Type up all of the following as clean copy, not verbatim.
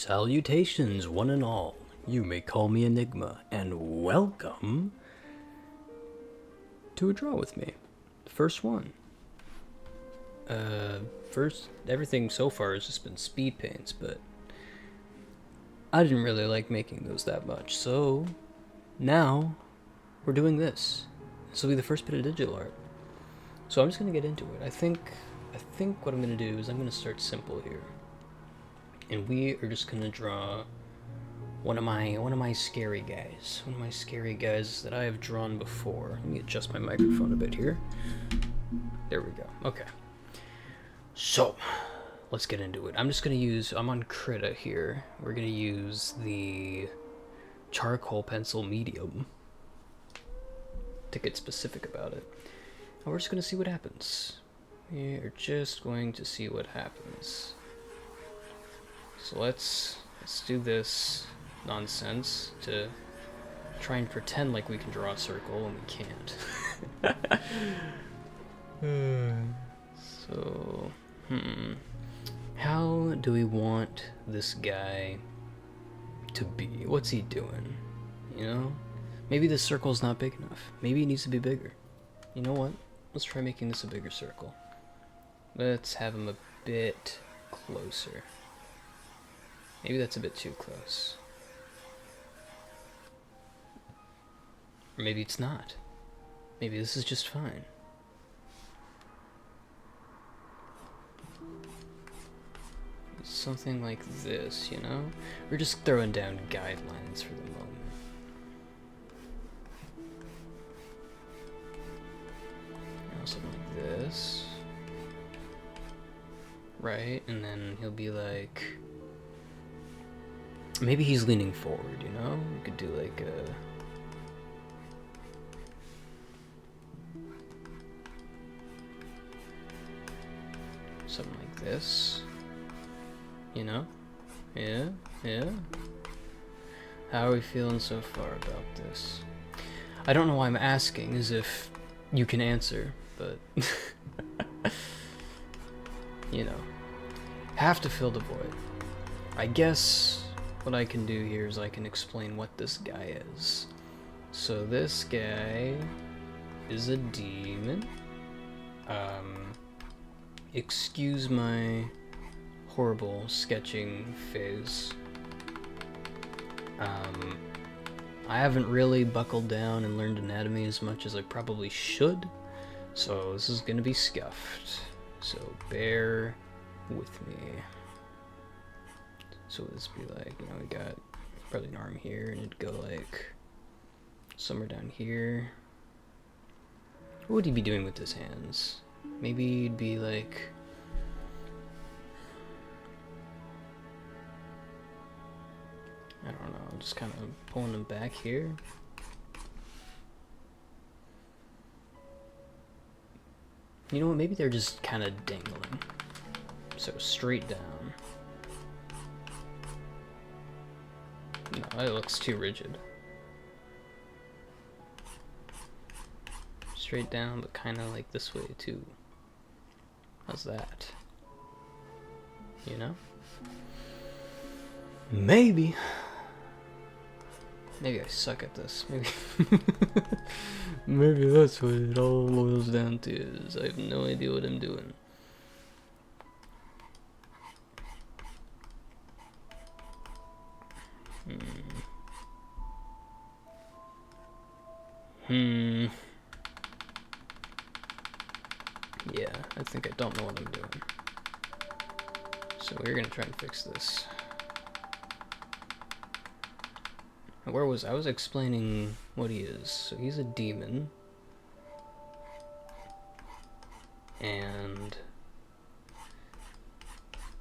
Salutations, one and all. You may call me Enigma, and welcome to a draw with me. The first one. Everything so far has just been speed paints, but I didn't really like making those that much, so now we're doing this. This will be the first bit of digital art. So I'm just gonna get into it. I think what I'm gonna do is I'm gonna start simple here. And we are just gonna draw one of my scary guys. One of my scary guys that I have drawn before. Let me adjust my microphone a bit here. There we go. Okay. So, let's get into it. I'm on Krita here. We're gonna use the charcoal pencil medium to get specific about it. And we're just gonna see what happens. We're just going to see what happens. So let's do this nonsense to try and pretend like we can draw a circle and we can't. So, how do we want this guy to be? What's he doing? You know? Maybe this circle's not big enough. Maybe it needs to be bigger. You know what? Let's try making this a bigger circle. Let's have him a bit closer. Maybe that's a bit too close. Or maybe it's not. Maybe this is just fine. Something like this, you know? We're just throwing down guidelines for the moment. You know, something like this. Right, and then he'll be like... Maybe he's leaning forward, you know? We could do like a... something like this. You know? Yeah? How are we feeling so far about this? I don't know why I'm asking, as if you can answer, but... you know. Have to fill the void. I guess... what I can do here is I can explain what this guy is. So this guy is a demon. Excuse my horrible sketching phase. I haven't really buckled down and learned anatomy as much as I probably should, so this is gonna be scuffed. So bear with me. So this would be like, you know, we got probably an arm here, and it'd go like somewhere down here. What would he be doing with his hands? Maybe it'd be like... I don't know, just kind of pulling them back here. You know what, maybe they're just kind of dangling. So straight down. No, it looks too rigid. Straight down, but kind of like this way too. How's that? You know? Maybe. Maybe I suck at this. Maybe. Maybe that's what it all boils down to. Is I have no idea what I'm doing. Yeah, I think I don't know what I'm doing. So we're gonna try and fix this. Where was I? Was explaining what he is. So he's a demon. And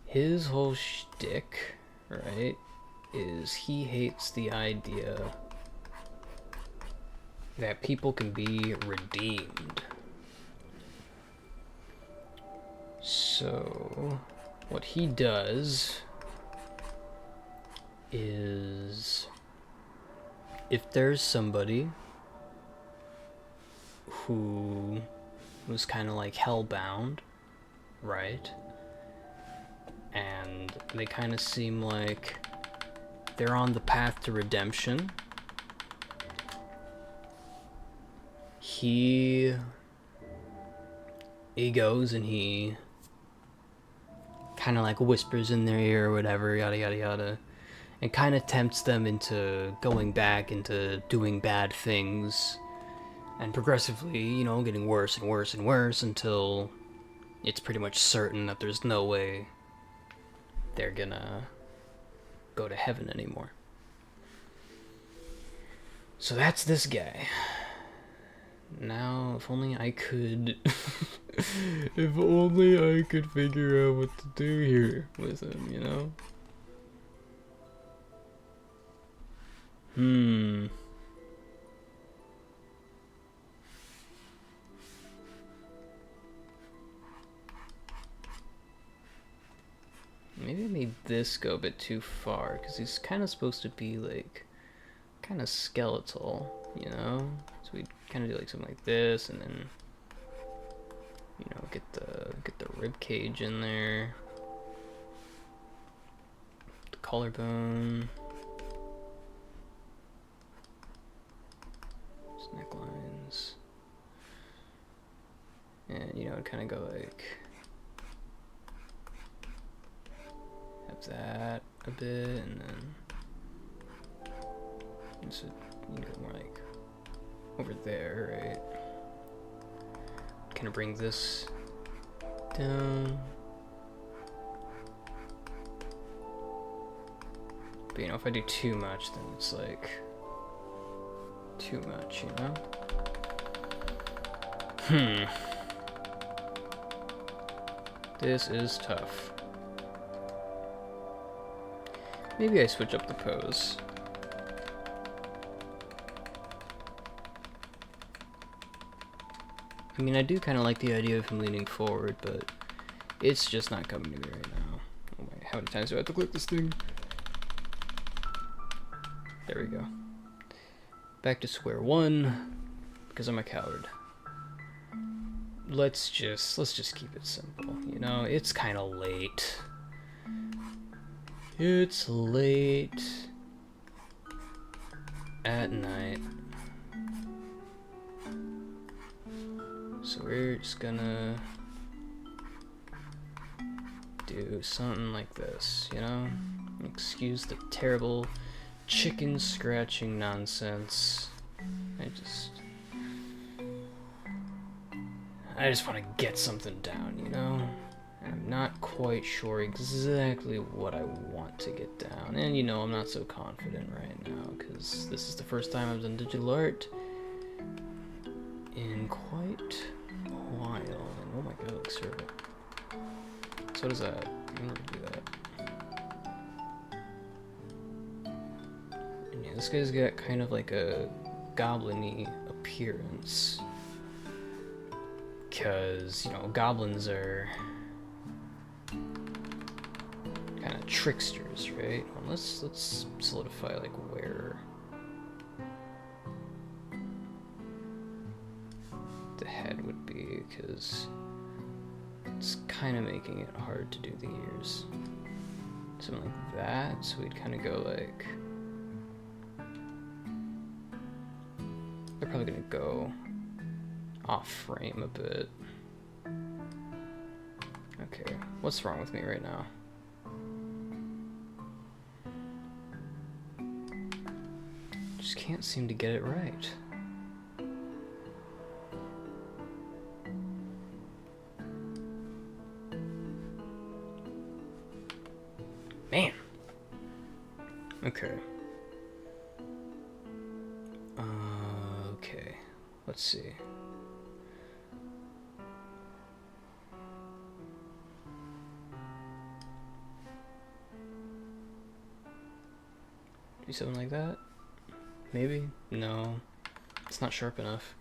his whole shtick, right, is he hates the idea that people can be redeemed. So what he does is, if there's somebody who was kind of like hellbound, right, and they kind of seem like they're on the path to redemption. He goes and he kind of like whispers in their ear or whatever, yada yada yada, and kind of tempts them into going back into doing bad things, and progressively, you know, getting worse and worse and worse until it's pretty much certain that there's no way they're gonna go to heaven anymore. So that's this guy. Now, if only I could... if only I could figure out what to do here with him, you know? Maybe I made this go a bit too far, because he's kind of supposed to be, like, kind of skeletal, you know? So we'd kind of do, like, something like this, and then, you know, get the rib cage in there. The collarbone. His necklines. And, you know, it'd kind of go, like... have that a bit, and then so you go more like over there, right? Kind of bring this down, but you know, if I do too much, then it's like too much, you know? This is tough. Maybe I switch up the pose. I mean, I do kind of like the idea of him leaning forward, but it's just not coming to me right now. Oh my, how many times do I have to click this thing? There we go. Back to square one, because I'm a coward. Let's just keep it simple, you know? It's kind of late. It's late at night, so we're just gonna do something like this, you know? Excuse the terrible chicken scratching nonsense. I just want to get something down, you know? I'm not quite sure exactly what I want to get down, and you know, I'm not so confident right now because this is the first time I've done digital art in quite a while. And oh my god, it looks terrible. So what is that? I'm gonna do that. And yeah, this guy's got kind of like a goblin-y appearance because, you know, goblins are kind of tricksters, right? Well, let's solidify like where the head would be, because it's kind of making it hard to do the ears. Something like that, so we'd kind of go like... They're probably gonna go off frame a bit. Okay, what's wrong with me right now? Just can't seem to get it right. Man. Okay. Okay. Let's see. Do something like that? Maybe? No. It's not sharp enough.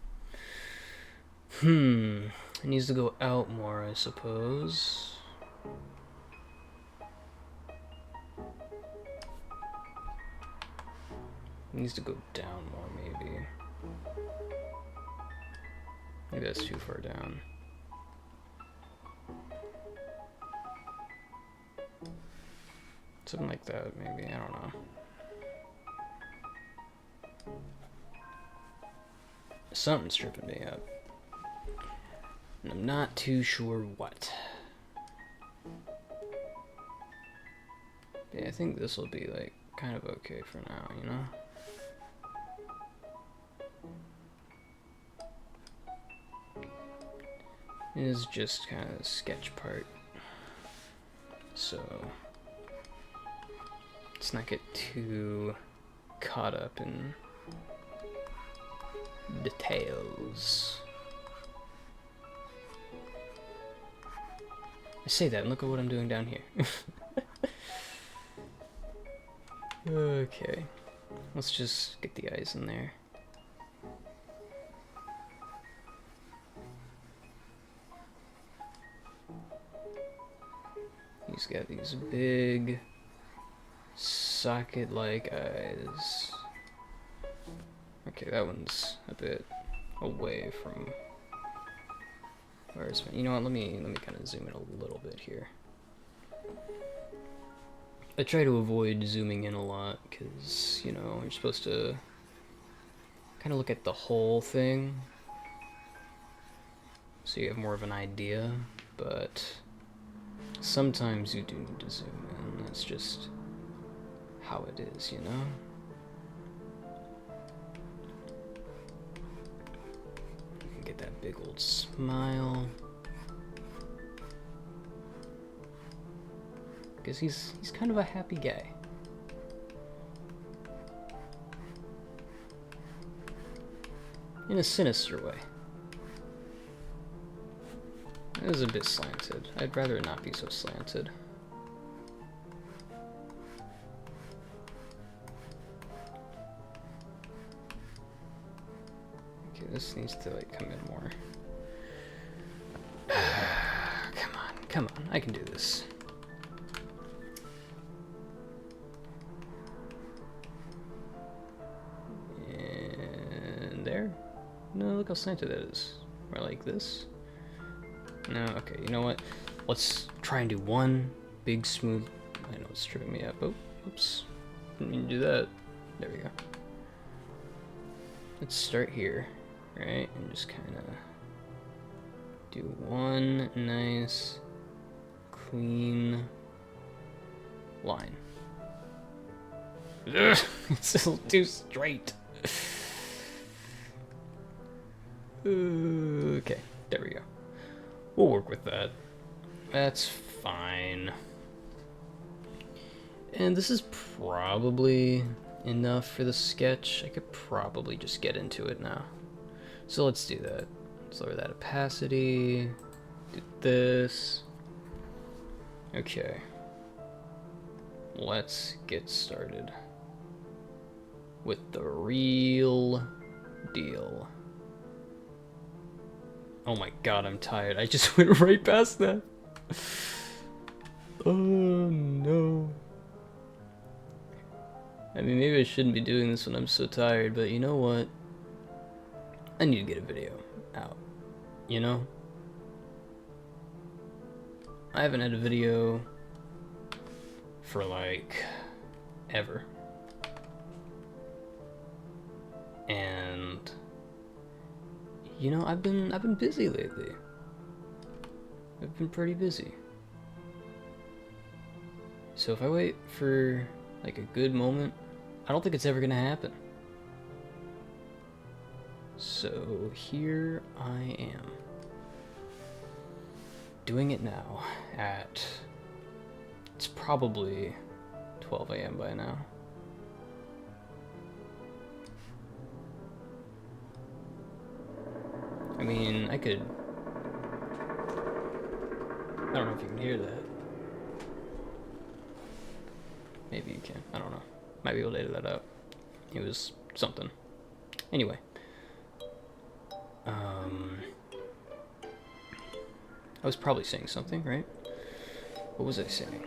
It needs to go out more, I suppose. It needs to go down more, maybe. Maybe that's too far down. Something like that, maybe. I don't know. Something's tripping me up. And I'm not too sure what. Yeah, I think this will be like kind of okay for now, you know? It is just kind of the sketch part. So let's not get too caught up in details. I say that and look at what I'm doing down here. Okay, let's just get the eyes in there. He's got these big socket-like eyes. Okay, that one's a bit away from where it's been. You know what? Let me kind of zoom in a little bit here. I try to avoid zooming in a lot because, you know, you're supposed to kind of look at the whole thing so you have more of an idea, but sometimes you do need to zoom in. That's just how it is, you know? You can get that big old smile. Because he's kind of a happy guy. In a sinister way. It is a bit slanted. I'd rather it not be so slanted. Okay, this needs to like come in more. Come on, I can do this. No, look how slanted that is. Or like this. No, okay, you know what? Let's try and do one big smooth. I know it's tripping me up. Oh, oops. Didn't mean to do that. There we go. Let's start here, right? And just kind of do one nice, clean line. Ugh, it's still too straight. Okay, there we go. We'll work with that. That's fine. And this is probably enough for the sketch. I could probably just get into it now. So let's do that. Let's lower that opacity. Do this. Okay. Let's get started with the real deal. Oh my god, I'm tired. I just went right past that. Oh no. I mean, maybe I shouldn't be doing this when I'm so tired, but you know what? I need to get a video out, you know? I haven't had a video for like ever. And you know, I've been busy lately. I've been pretty busy. So if I wait for like a good moment, I don't think it's ever gonna happen. So here I am. Doing it now at, it's probably 12 a.m. by now. I mean, I could, I don't know if you can hear that. Maybe you can, I don't know. Might be able to edit that out. It was something. Anyway. I was probably saying something, right? What was I saying?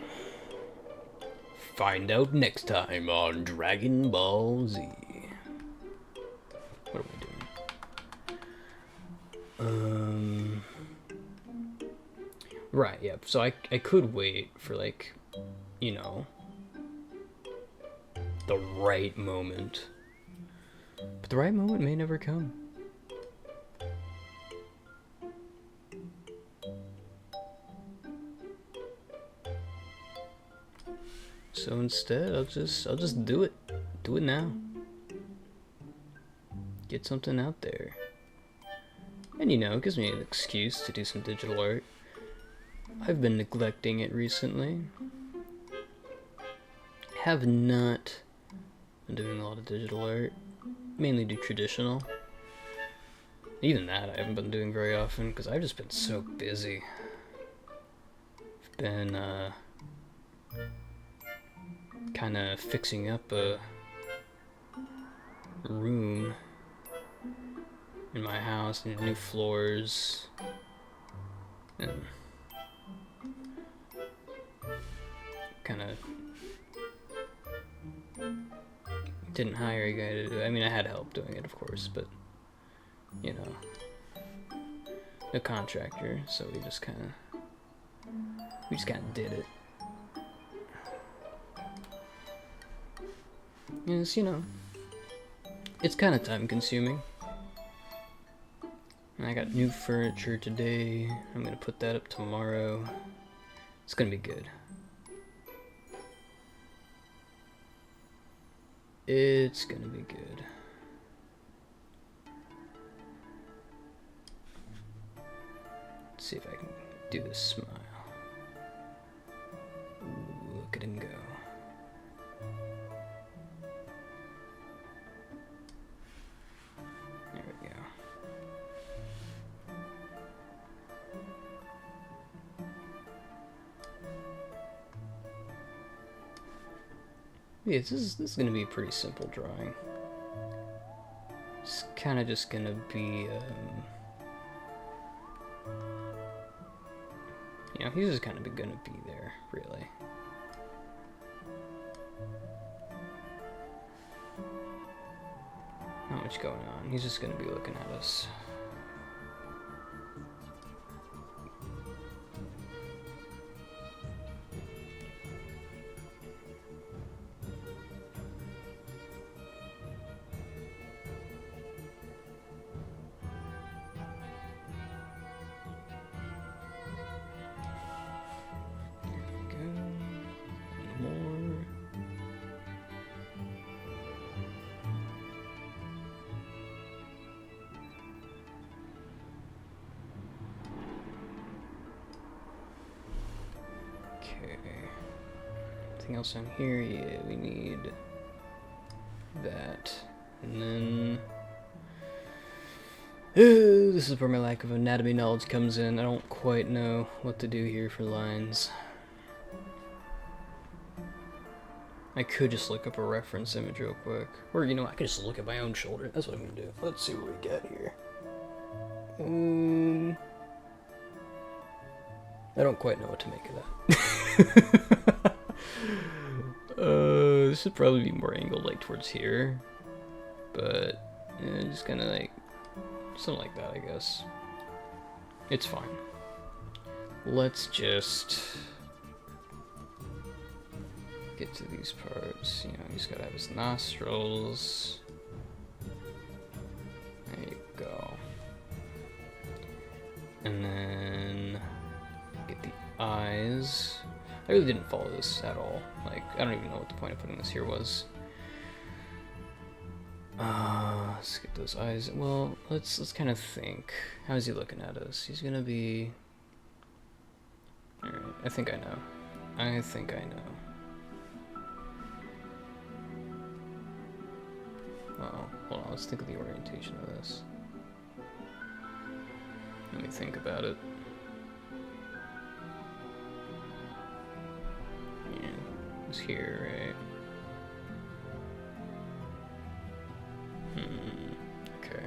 Find out next time on Dragon Ball Z. What are we doing? Right, yeah. So I could wait for like, you know, the right moment. But the right moment may never come. So instead, I'll just do it. Do it now. Get something out there. And you know, it gives me an excuse to do some digital art. I've been neglecting it recently. Have not been doing a lot of digital art. Mainly do traditional. Even that I haven't been doing very often because I've just been so busy. I've been kind of fixing up a room in my house, and new floors, and kind of didn't hire a guy to do it. I mean, I had help doing it, of course, but you know, a contractor, so we just kind of did it. Yes, you know, it's kind of time consuming. And I got new furniture today. I'm gonna put that up tomorrow. It's gonna be good. It's gonna be good. Let's see if I can do this smile. Ooh, look at him go. There we go. Yeah, this is gonna be a pretty simple drawing. It's kind of just gonna be, you know, he's just kind of gonna be there, really. Not much going on. He's just gonna be looking at us. Anything else on here? Yeah, we need that. And then this is where my lack of anatomy knowledge comes in. I don't quite know what to do here for lines. I could just look up a reference image real quick. Or, you know, I could just look at my own shoulder. That's what I'm gonna do. Let's see what we get here. I don't quite know what to make of that. This should probably be more angled like towards here, but yeah, just kind of like something like that, I guess. It's fine. Let's just get to these parts. You know, he's gotta have his nostrils. There you go. And then get the eyes. I really didn't follow this at all. Like, I don't even know what the point of putting this here was. Let's get those eyes. Well, let's kind of think. How is he looking at us? He's gonna be. All right. I think I know. Well, hold on. Let's think of the orientation of this. Let me think about it. Yeah, it's here, right? Okay.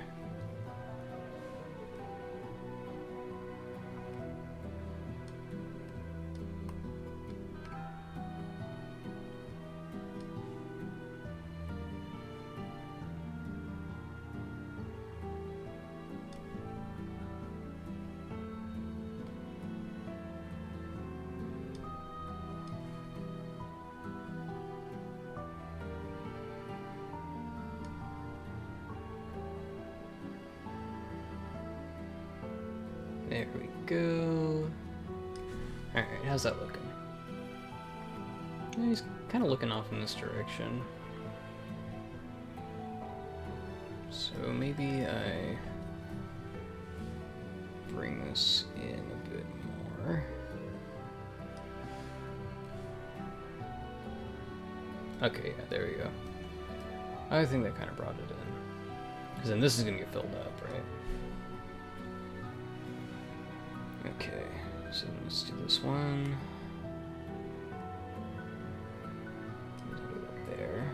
There we go. Alright, how's that looking? Yeah, he's kind of looking off in this direction. So maybe I bring this in a bit more. Okay, yeah, there we go. I think that kind of brought it in. Because then this is going to get filled up, right? Okay, so let's do this one. Do it there.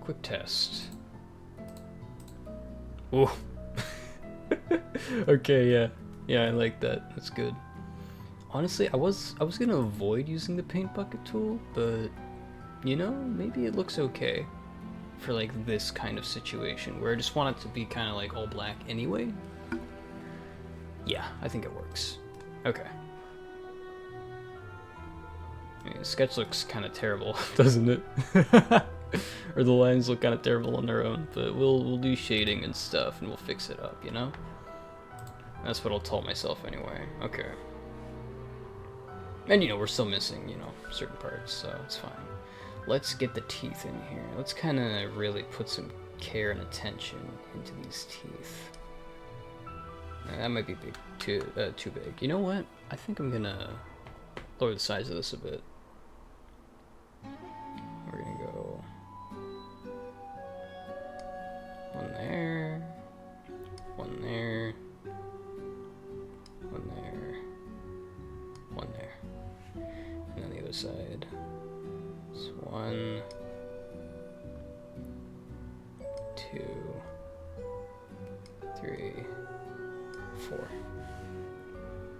Quick test. Oh. Okay, yeah. Yeah, I like that. That's good. Honestly, I was gonna avoid using the paint bucket tool, but you know, maybe it looks okay for like this kind of situation where I just want it to be kind of like all black anyway. Yeah, I think it works. Okay. I mean, the sketch looks kind of terrible, doesn't it? Or the lines look kind of terrible on their own, but we'll do shading and stuff and we'll fix it up, you know? That's what I'll tell myself anyway. Okay. And you know, we're still missing, you know, certain parts, so it's fine. Let's get the teeth in here. Let's kind of really put some care and attention into these teeth. That might be big, too big. You know what? I think I'm gonna lower the size of this a bit. We're gonna go one there, one there, one there, one there, and then the other side. It's 1, 2, 3, 4,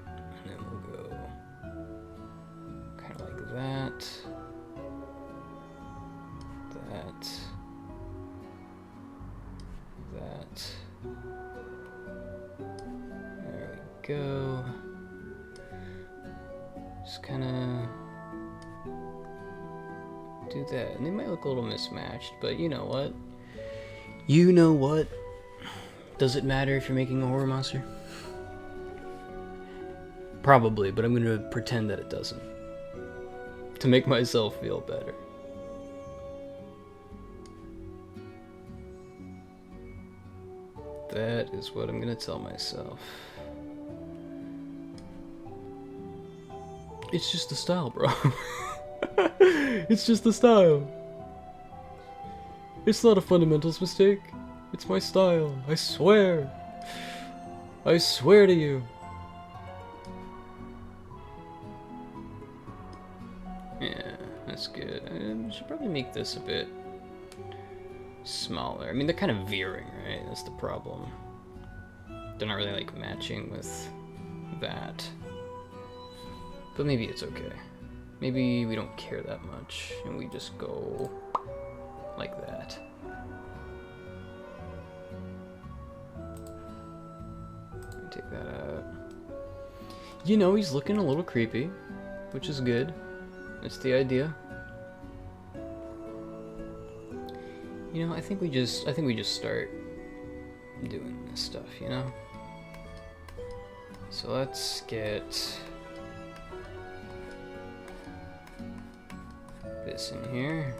and then we'll go kind of like that. There we go. Just kind of do that. And they might look a little mismatched, but you know what? You know what? Does it matter if you're making a horror monster? Probably, but I'm going to pretend that it doesn't. To make myself feel better. That is what I'm gonna tell myself. It's just the style, bro. It's just the style. It's not a fundamentals mistake. It's my style. I swear. I swear to you. Yeah, that's good. I should probably make this a bit smaller. I mean, they're kind of veering, right? That's the problem. They're not really like matching with that. But maybe it's okay. Maybe we don't care that much and we just go like that. Take that out. You know, he's looking a little creepy, which is good. That's the idea. You know, I think we just start doing this stuff, you know? So let's get this in here.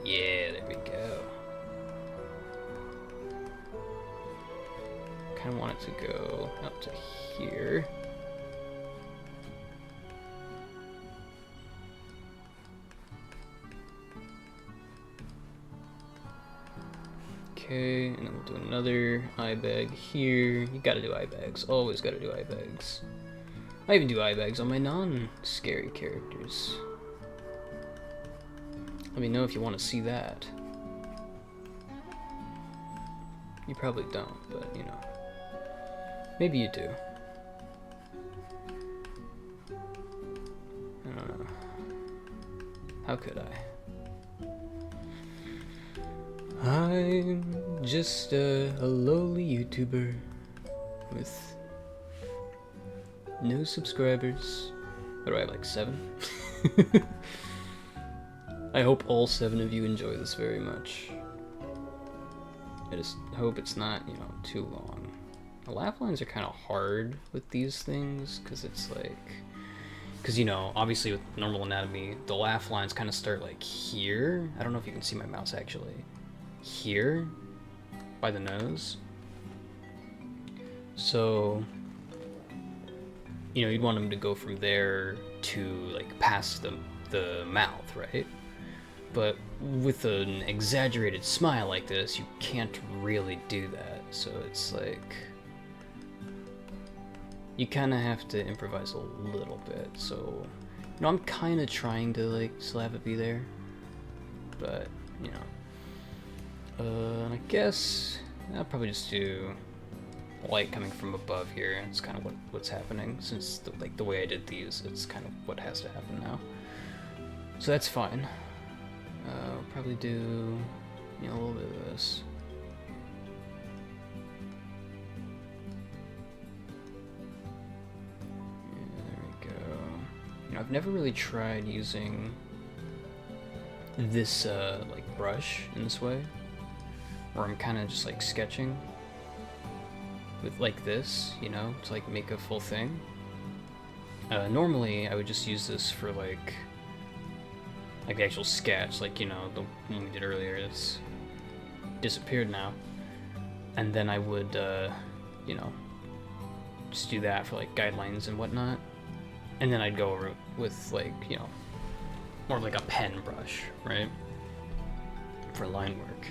Yeah, there we go. Kind of want it to go up to here. Okay, and then we'll do another eye bag here. You gotta do eye bags. Always gotta do eye bags. I even do eye bags on my non-scary characters. Let me know if you want to see that. You probably don't, but you know. Maybe you do. I don't know. How could I? I'm just a lowly YouTuber with no subscribers. What do I have, like 7? I hope all 7 of you enjoy this very much. I just hope it's not, you know, too long. The laugh lines are kind of hard with these things, because it's like... Because, you know, obviously with normal anatomy, the laugh lines kind of start like here. I don't know if you can see my mouse actually. Here, by the nose. So, you know, you'd want them to go from there to like past the mouth, right? But with an exaggerated smile like this, you can't really do that. So it's like, you kind of have to improvise a little bit. So, you know, I'm kind of trying to like still have it be there, but you know. And I guess I'll probably just do light coming from above here. It's kind of what's happening, since the way I did these, it's kind of what has to happen now. So that's fine. I'll probably do, you know, a little bit of this. Yeah, there we go. You know, I've never really tried using this like brush in this way, where I'm kind of just like sketching with like this, you know, to like make a full thing. Normally I would just use this for like the actual sketch, like, you know, the one we did earlier is disappeared now. And then I would, you know, just do that for like guidelines and whatnot. And then I'd go over it with like, you know, more of like a pen brush, right? For line work.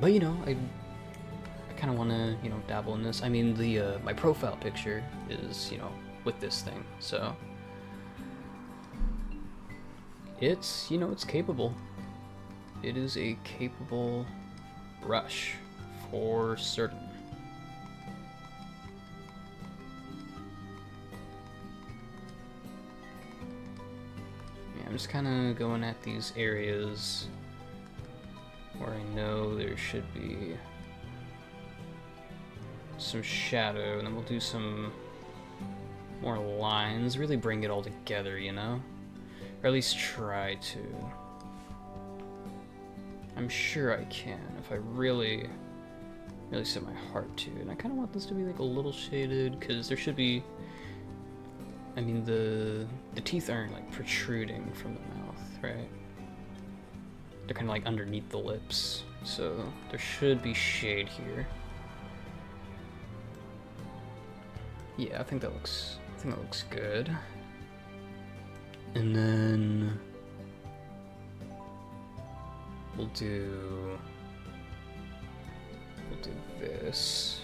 But you know, I kind of want to, you know, dabble in this. I mean, the my profile picture is, you know, with this thing, so it's, you know, it's capable. It is a capable brush for certain. Yeah, I'm just kind of going at these areas where I know there should be some shadow, and then we'll do some more lines, really bring it all together, you know? Or at least try to. I'm sure I can, if I really set my heart to. And I kind of want this to be like a little shaded, because there should be, I mean, the teeth aren't like protruding from the mouth, right? They're kind of like underneath the lips, so there should be shade here. Yeah, I think that looks good. And then we'll do this.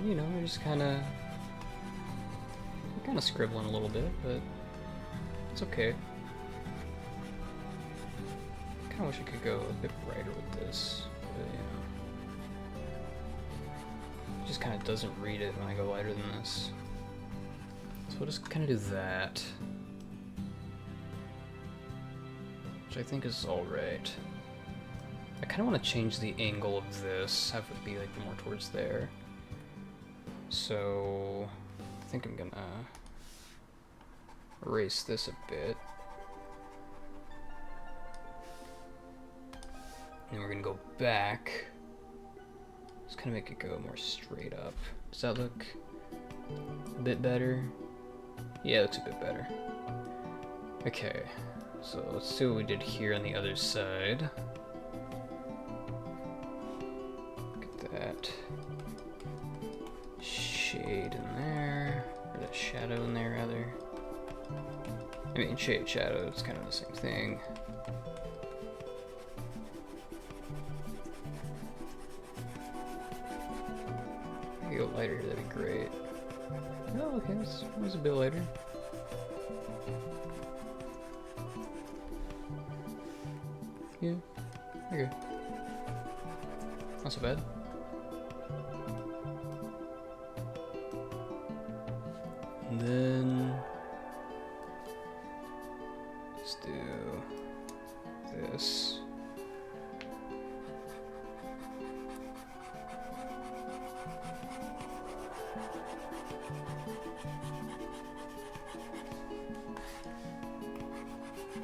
You know, I just kind of scribbling a little bit, but it's okay. I kind of wish I could go a bit brighter with this, but you know, it just kind of doesn't read it when I go lighter than this. So we'll just kind of do that, which I think is all right. I kind of want to change the angle of this, have it be like more towards there. So I think I'm gonna erase this a bit. And we're gonna go back. Just kind of make it go more straight up. Does that look a bit better? Yeah, it looks a bit better. Okay, so let's see what we did here on the other side. Look at that. Shade in there, or that shadow in there rather. I mean, shade, shadow, it's kind of the same thing. we go lighter here, that'd be great. Oh, okay, that was a bit lighter. Yeah, okay. Not so bad. And then let's do this.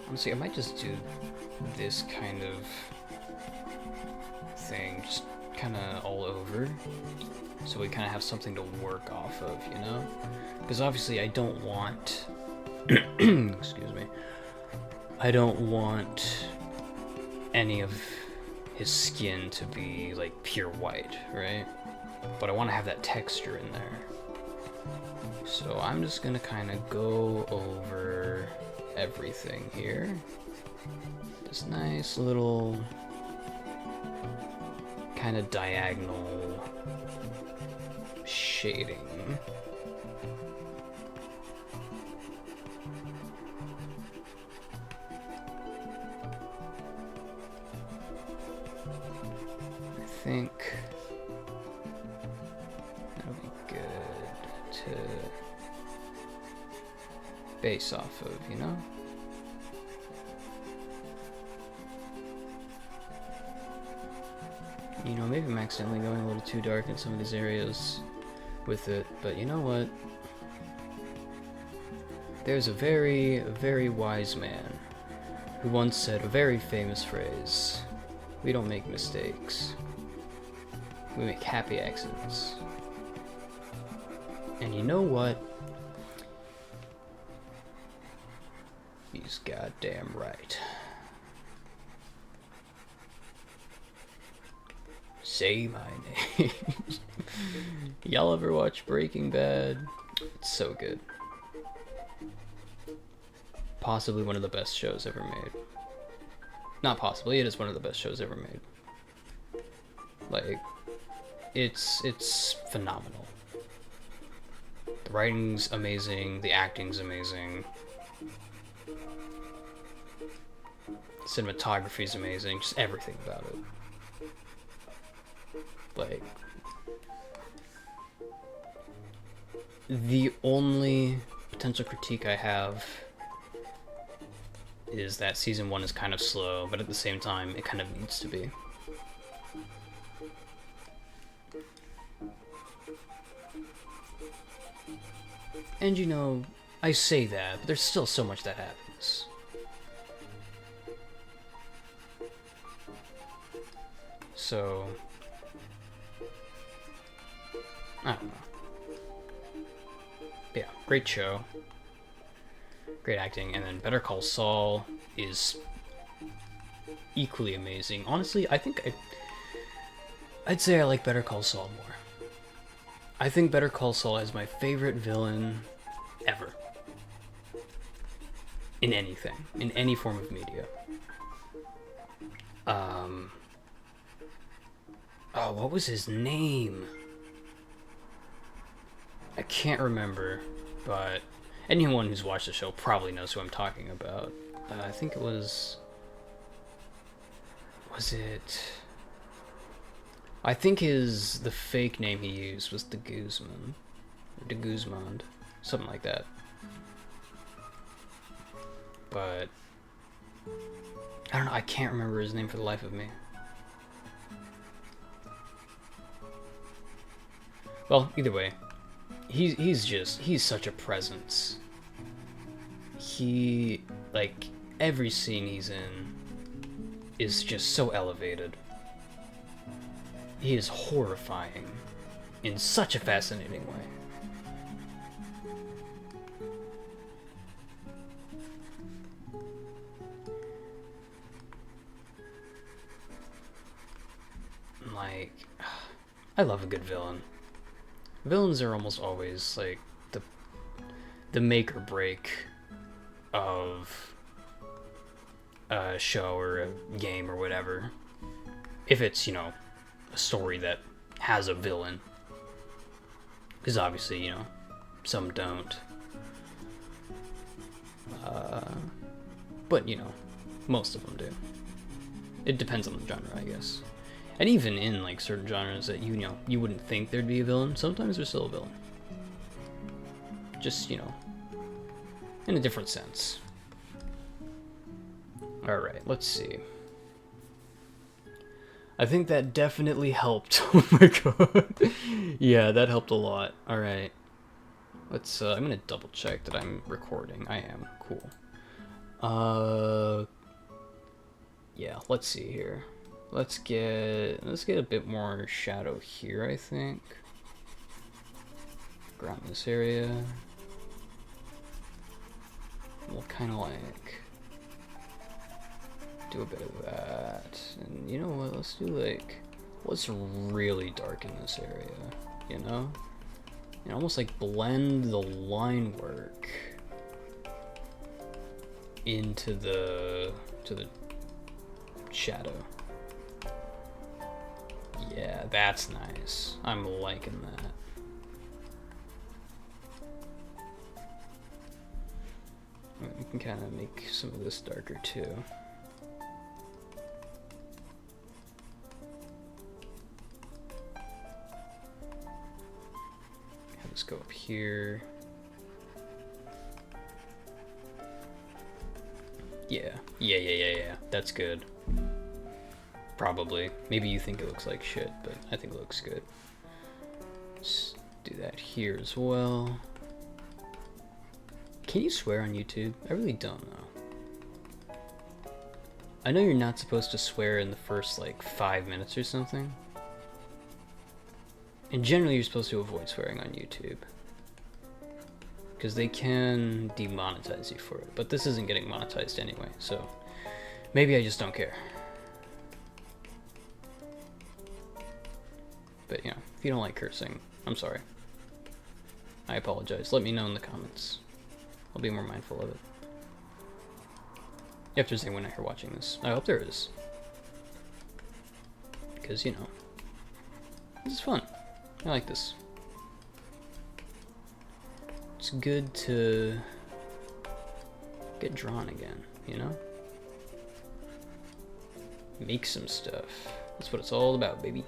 Honestly, I might just do this kind of thing, just kind of all over, so we kind of have something to work off of, you know? Because obviously I don't want, excuse me, I don't want any of his skin to be like pure white, right? But I want to have that texture in there. So I'm just gonna kind of go over everything here. This nice little kind of diagonal shading. I think that'll be good to base off of, you know? You know, maybe I'm accidentally going a little too dark in some of these areas with it, but you know what? There's a very wise man who once said a very famous phrase: we don't make mistakes, we make happy accidents. And you know what? He's goddamn right. Say my name. Y'all ever watch Breaking Bad? It's so good. Possibly one of the best shows ever made. Not possibly, it is one of the best shows ever made. Like, it's phenomenal. The writing's amazing, the acting's amazing. Cinematography's amazing, just everything about it. Like, the only potential critique I have is that season 1 is kind of slow, but at the same time, it kind of needs to be. And you know, I say that, but there's still so much that happens. So, I don't know. Yeah, great show. Great acting, and then Better Call Saul is equally amazing. Honestly, I think I'd say I like Better Call Saul more. I think Better Call Saul is my favorite villain ever. In anything. In any form of media. Oh, what was his name? I can't remember, but anyone who's watched the show probably knows who I'm talking about. I think it was... Was it... I think the fake name he used was De Guzman. Or De Guzman. Something like that. But... I don't know, I can't remember his name for the life of me. Well, either way, he's such a presence. He, like, every scene he's in is just so elevated. He is horrifying in such a fascinating way. Like, I love a good villain. Villains are almost always like the make or break of a show or a game or whatever. If it's, you know, a story that has a villain. Because obviously, you know, some don't. But, you know, most of them do. It depends on the genre, I guess. And even in, like, certain genres that, you know, you wouldn't think there'd be a villain, sometimes there's still a villain. Just, you know, in a different sense. Alright, let's see. I think that definitely helped. Oh my god. Yeah, that helped a lot. Alright. Let's, I'm gonna double check that I'm recording. I am. Cool. Yeah, let's see here. Let's get a bit more shadow here, I think. Around this area. We'll kind of like do a bit of that. And you know what, let's do like what's really dark in this area, you know? And almost like blend the line work into the shadow. Yeah, that's nice. I'm liking that. We can kind of make some of this darker too. Let's go up here. Yeah. That's good. Probably. Maybe you think it looks like shit, but I think it looks good. Let's do that here as well. Can you swear on YouTube? I really don't know. I know you're not supposed to swear in the first, like, 5 minutes or something. And generally you're supposed to avoid swearing on YouTube. Because they can demonetize you for it. But this isn't getting monetized anyway, so maybe I just don't care. But, you know, if you don't like cursing, I'm sorry. I apologize. Let me know in the comments. I'll be more mindful of it. If there's anyone out here watching this. I hope there is. Because, you know, this is fun. I like this. It's good to get drawn again, you know? Make some stuff. That's what it's all about, baby.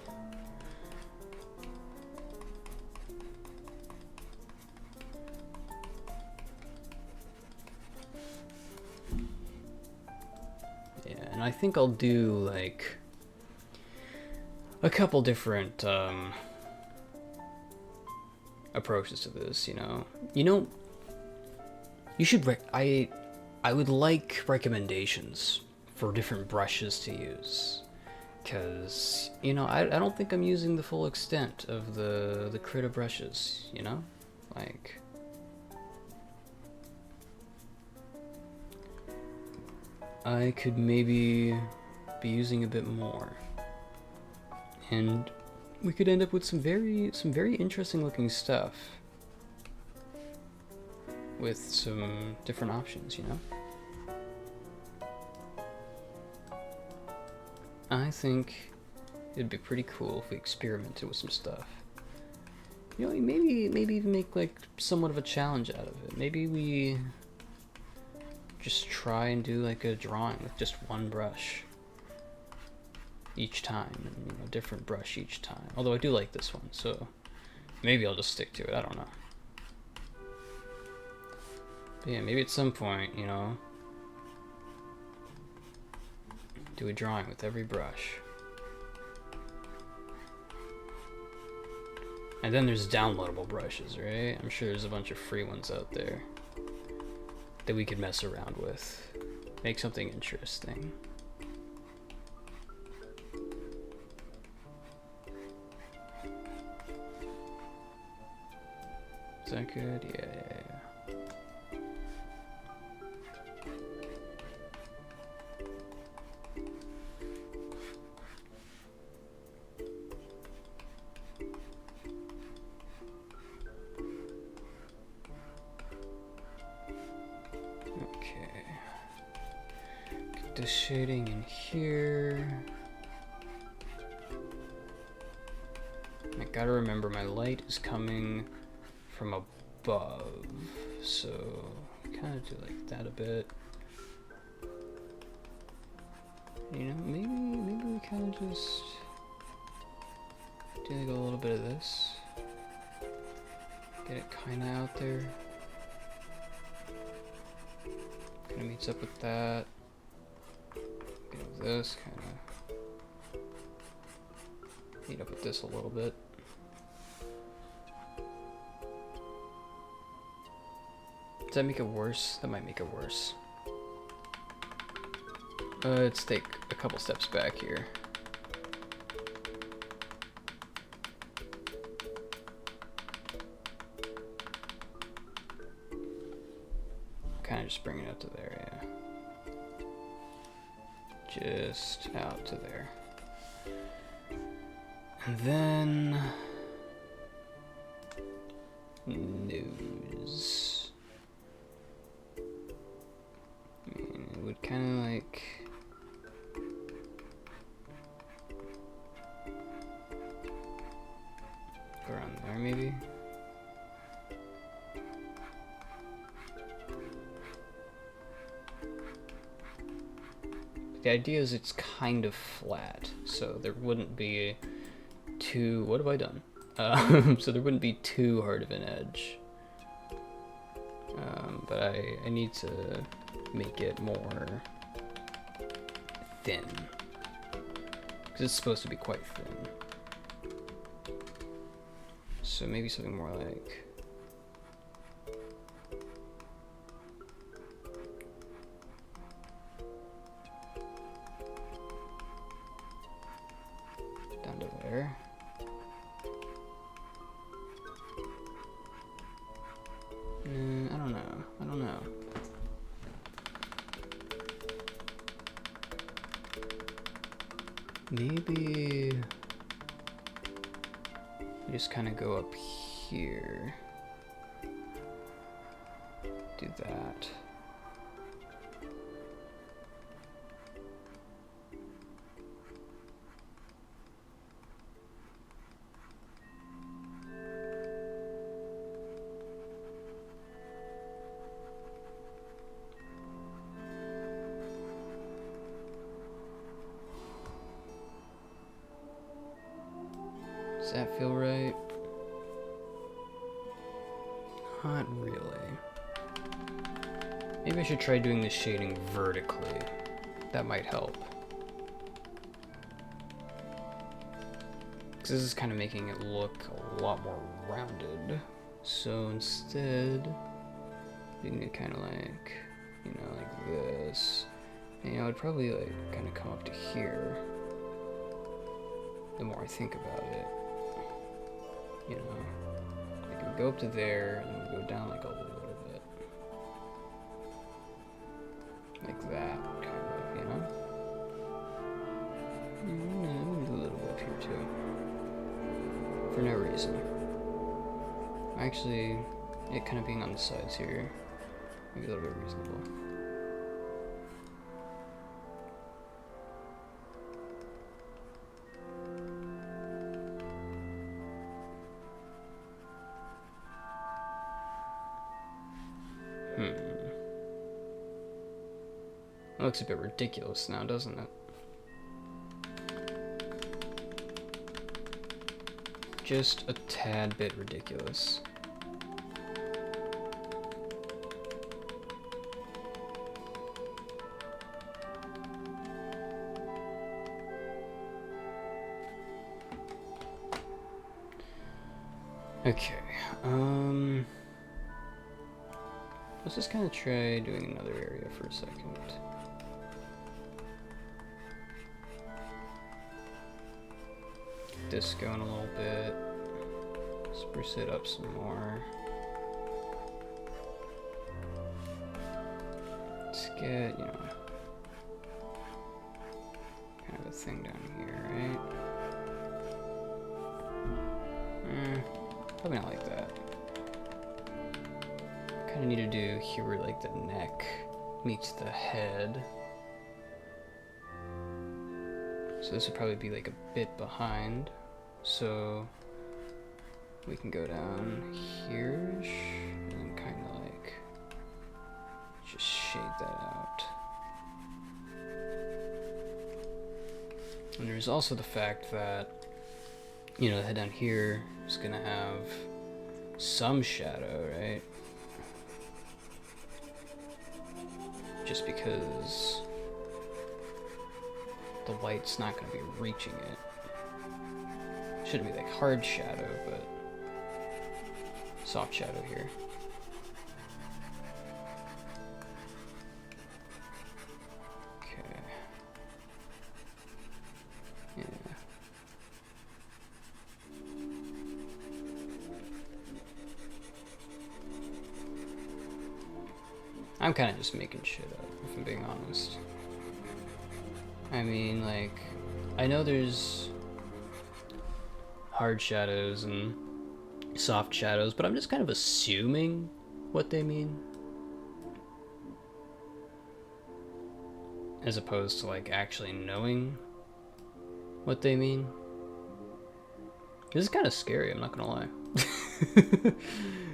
Yeah, and I think I'll do, like, a couple different, approaches to this, you know. You should I would like recommendations for different brushes to use, because, you know, I don't think I'm using the full extent of the Krita brushes, you know? Like, I could maybe be using a bit more, and we could end up with some very interesting looking stuff with some different options, you know? I think it'd be pretty cool if we experimented with some stuff. You know, maybe even make like somewhat of a challenge out of it. Maybe we just try and do like a drawing with just one brush each time, and, you know, different brush each time. Although I do like this one, so maybe I'll just stick to it. I don't know. But yeah, maybe at some point, you know, do a drawing with every brush. And then there's downloadable brushes, right? I'm sure there's a bunch of free ones out there that we could mess around with. Make something interesting. Is that good? Yeah. Okay. Get the shading in here. I gotta remember my light is coming from above. So kind of do like that a bit. You know, maybe we kind of just do like a little bit of this. Get it kind of out there. Kind of meets up with that. Get this kind of meet up with this a little bit. Does that make it worse? That might make it worse. Let's take a couple steps back here. Kind of just bring it up to there, yeah. Just out to there. And then news. I mean, it would kind of like go around there, maybe. The idea is it's kind of flat, so there wouldn't be too... What have I done? So there wouldn't be too hard of an edge. But I need to make it more thin. Because it's supposed to be quite thin. So maybe something more like... down to there. I don't know. Maybe we just kind of go up here. Do that. Does that feel right? Not really. Maybe I should try doing the shading vertically. That might help. Because this is kind of making it look a lot more rounded. So instead, we can get kind of like, you know, like this. And, you know, I'd probably like kind of come up to here. The more I think about it. You know, I can go up to there and then go down like a little bit. Like that, kind of, you know? Do a little bit up here too. For no reason. Actually, it kind of being on the sides here, maybe a little bit reasonable. It looks a bit ridiculous now, doesn't it? Just a tad bit ridiculous. Okay, let's just kind of try doing another area for a second. This going a little bit, spruce it up some more. Let's get, you know, kind of a thing down here, right? Probably not like that. Kind of need to do here where like the neck meets the head. So this would probably be like a bit behind. So we can go down here-ish and then kind of like just shade that out. And there's also the fact that, you know, the head down here is gonna have some shadow, right? Just because the light's not gonna be reaching it. Shouldn't be like hard shadow, but soft shadow here. Okay. Yeah. I'm kind of just making shit up, if I'm being honest. I mean, like, I know there's hard shadows and soft shadows, but I'm just kind of assuming what they mean, as opposed to like actually knowing what they mean. This is kind of scary, I'm not gonna lie.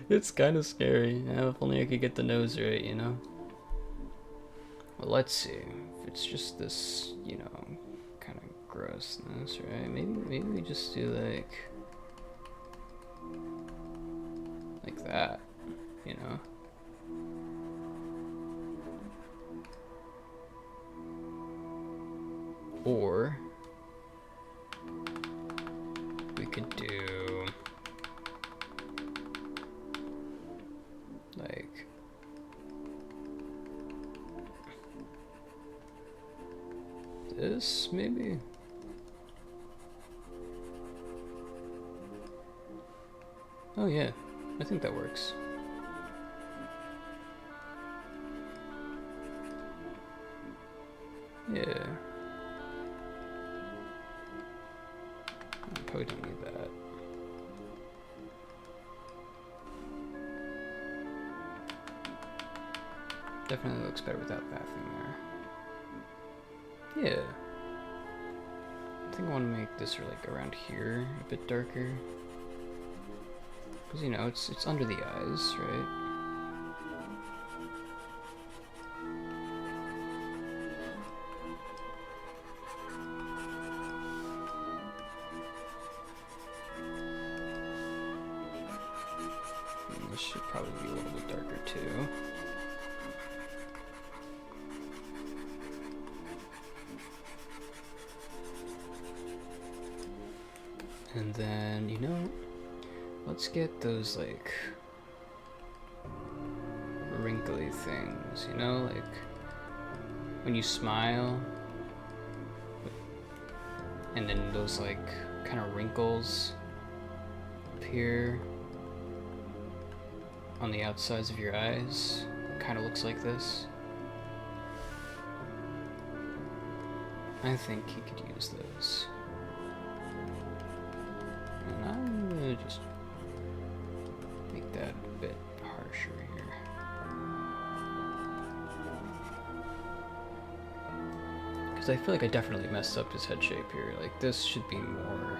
It's kind of scary. Yeah, if only I could get the nose right, you know? Well, let's see. If it's just this, you know, kind of grossness, right? Maybe we just do like that, you know? Or we could do like this, maybe? Oh yeah, I think that works. Yeah. I probably don't need that. Definitely looks better without that thing there. Yeah. I think I want to make this like around here a bit darker. Because, you know, it's under the eyes, right? And this should probably be a little bit darker too. And then, you know, let's get those like wrinkly things, you know, like when you smile and then those like kind of wrinkles appear on the outsides of your eyes. Kind of looks like this. I think he could use those. And I'm gonna just make that a bit harsher here. Because I feel like I definitely messed up his head shape here. Like, this should be more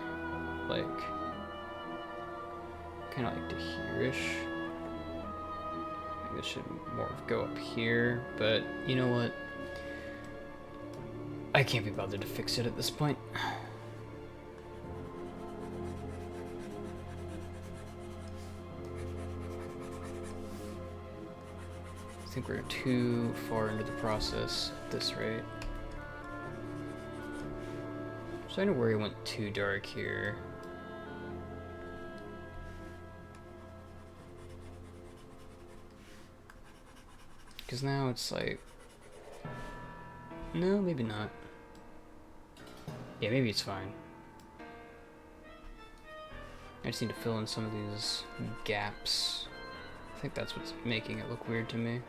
like kind of like to here-ish. This should more go up here, but you know what? I can't be bothered to fix it at this point. I think we're too far into the process at this rate. I'm starting to worry I went too dark here. Because now it's like, no, maybe not. Yeah, maybe it's fine. I just need to fill in some of these gaps. I think that's what's making it look weird to me.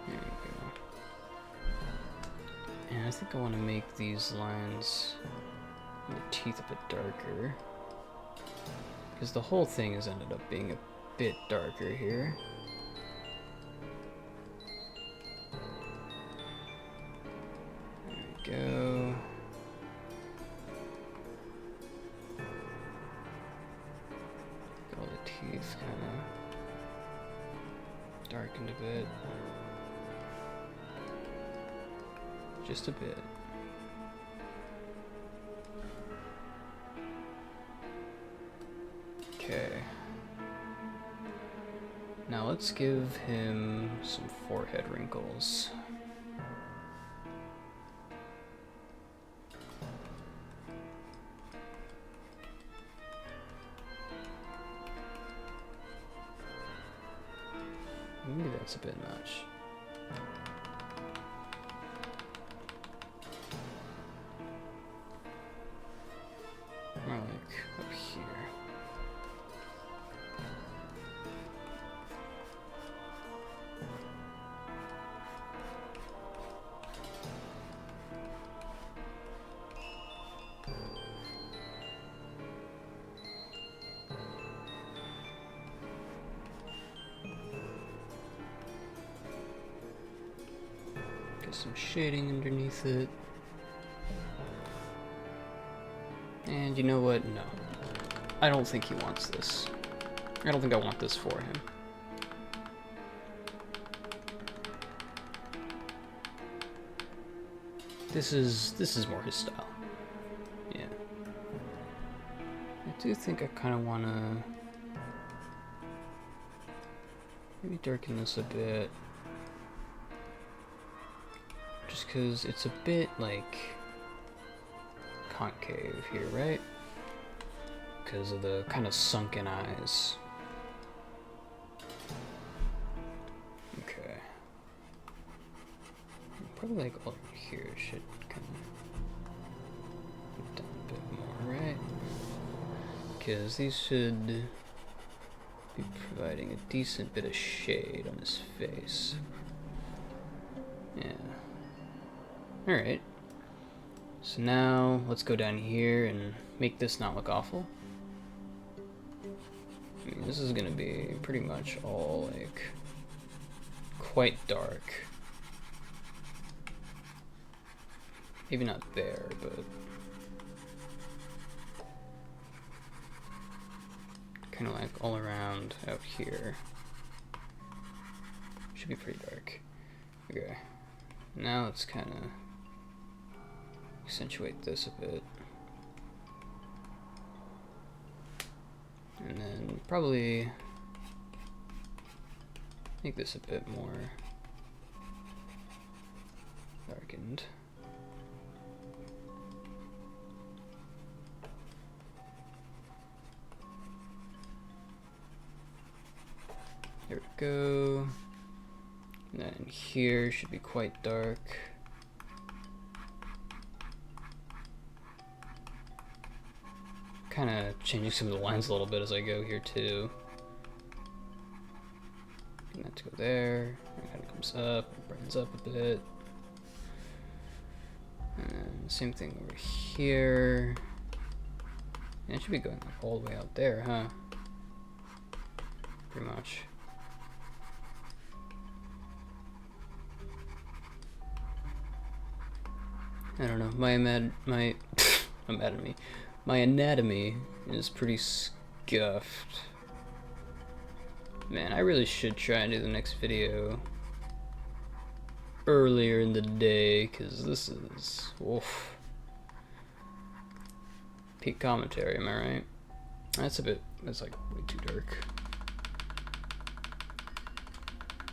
There we go. And I think I want to make these lines, the teeth a bit darker. Because the whole thing has ended up being a bit darker here. go. Got all the teeth kind of darkened a bit. Just a bit. Okay. Now let's give him some forehead wrinkles. Maybe that's a bit much. More like up here. Some shading underneath it. And you know what? No. I don't think he wants this. I don't think I want this for him. This is more his style. Yeah. I do think I kind of want to maybe darken this a bit. Just because it's a bit like concave here, right? Because of the kind of sunken eyes. Okay. Probably like all here should kind of done a bit more, right? Because these should be providing a decent bit of shade on his face. Yeah. Alright, so now let's go down here and make this not look awful. I mean, this is gonna be pretty much all like quite dark. Maybe not there, but kind of like all around out here. Should be pretty dark. Okay, now let's kind of accentuate this a bit. And then probably make this a bit more darkened. There we go. And then here should be quite dark. Kind of changing some of the lines a little bit as I go here too. And that to go there. It kind of comes up, brightens up a bit. And same thing over here. And it should be going like all the way out there, huh? Pretty much. I don't know. My anatomy is pretty scuffed. Man, I really should try and do the next video earlier in the day, because this is oof. Peak commentary, am I right? That's like way too dark.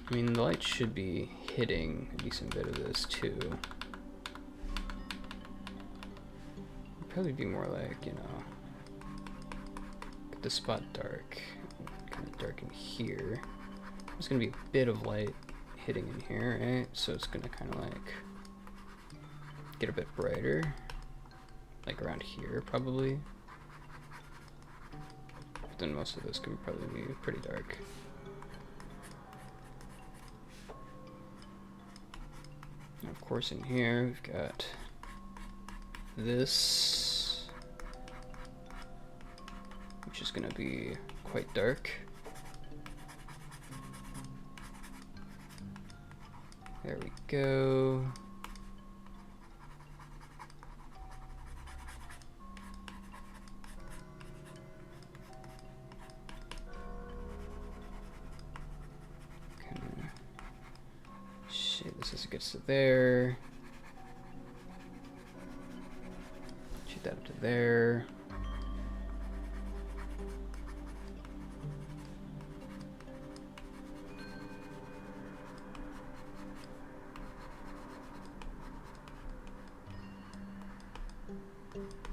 I mean, the light should be hitting a decent bit of this too. Probably be more like, you know, get the spot dark, kind of dark in here. There's gonna be a bit of light hitting in here, right? So it's gonna kind of like get a bit brighter, like around here probably. But then most of this can probably be pretty dark. And of course in here we've got this, which is going to be quite dark. There we go. gets to there. Shoot that up to there.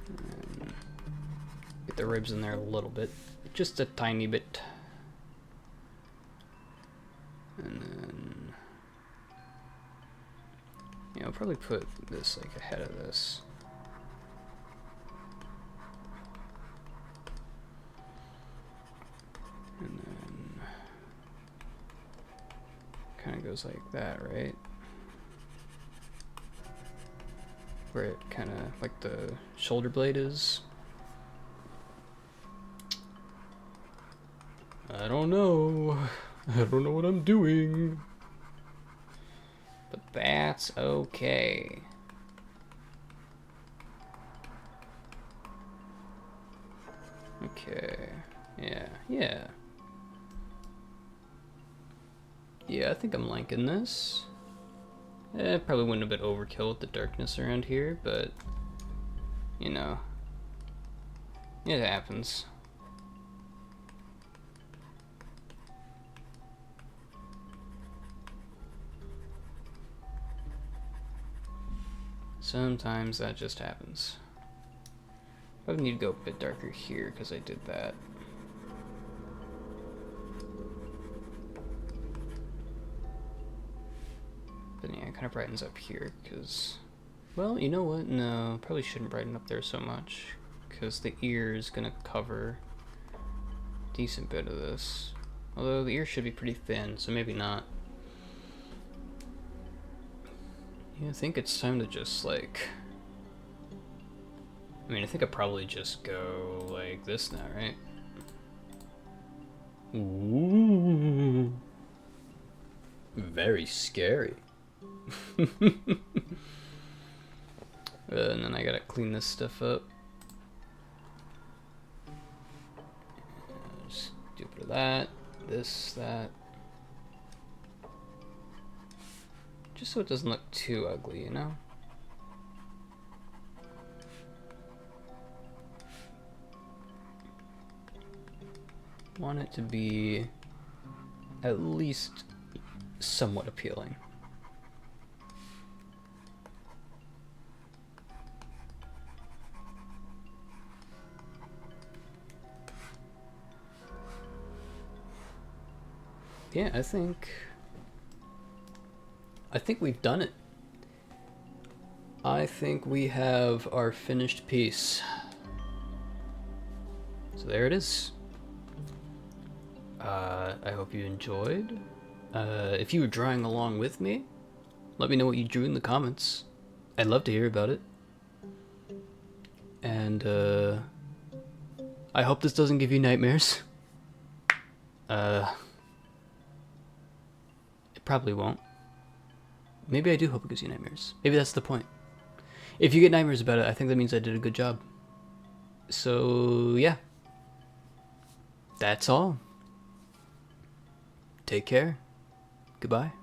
And get the ribs in there a little bit, just a tiny bit. And then, yeah, I'll probably put this like ahead of this. And then kind of goes like that, right? Where it kind of like the shoulder blade is. I don't know. I don't know what I'm doing. But that's okay. Okay. Yeah. Yeah, I think I'm liking this. Probably went a bit overkill with the darkness around here, but you know, it happens. Sometimes that just happens. Probably need to go a bit darker here because I did that. But yeah, it kind of brightens up here because, well, you know what? No, probably shouldn't brighten up there so much because the ear is going to cover a decent bit of this. Although the ear should be pretty thin, so maybe not. Yeah, I think it's time to just like, I mean, I think I'd probably just go like this now, right? Ooh. Very scary. And then I gotta clean this stuff up. Just do a bit of that, this, that. Just so it doesn't look too ugly, you know? Want it to be at least somewhat appealing. Yeah, I think we've done it. I think we have our finished piece. So there it is. I hope you enjoyed. If you were drawing along with me, let me know what you drew in the comments. I'd love to hear about it. And I hope this doesn't give you nightmares. It probably won't. Maybe I do hope it gives you nightmares. Maybe that's the point. If you get nightmares about it, I think that means I did a good job. So, yeah. That's all. Take care. Goodbye.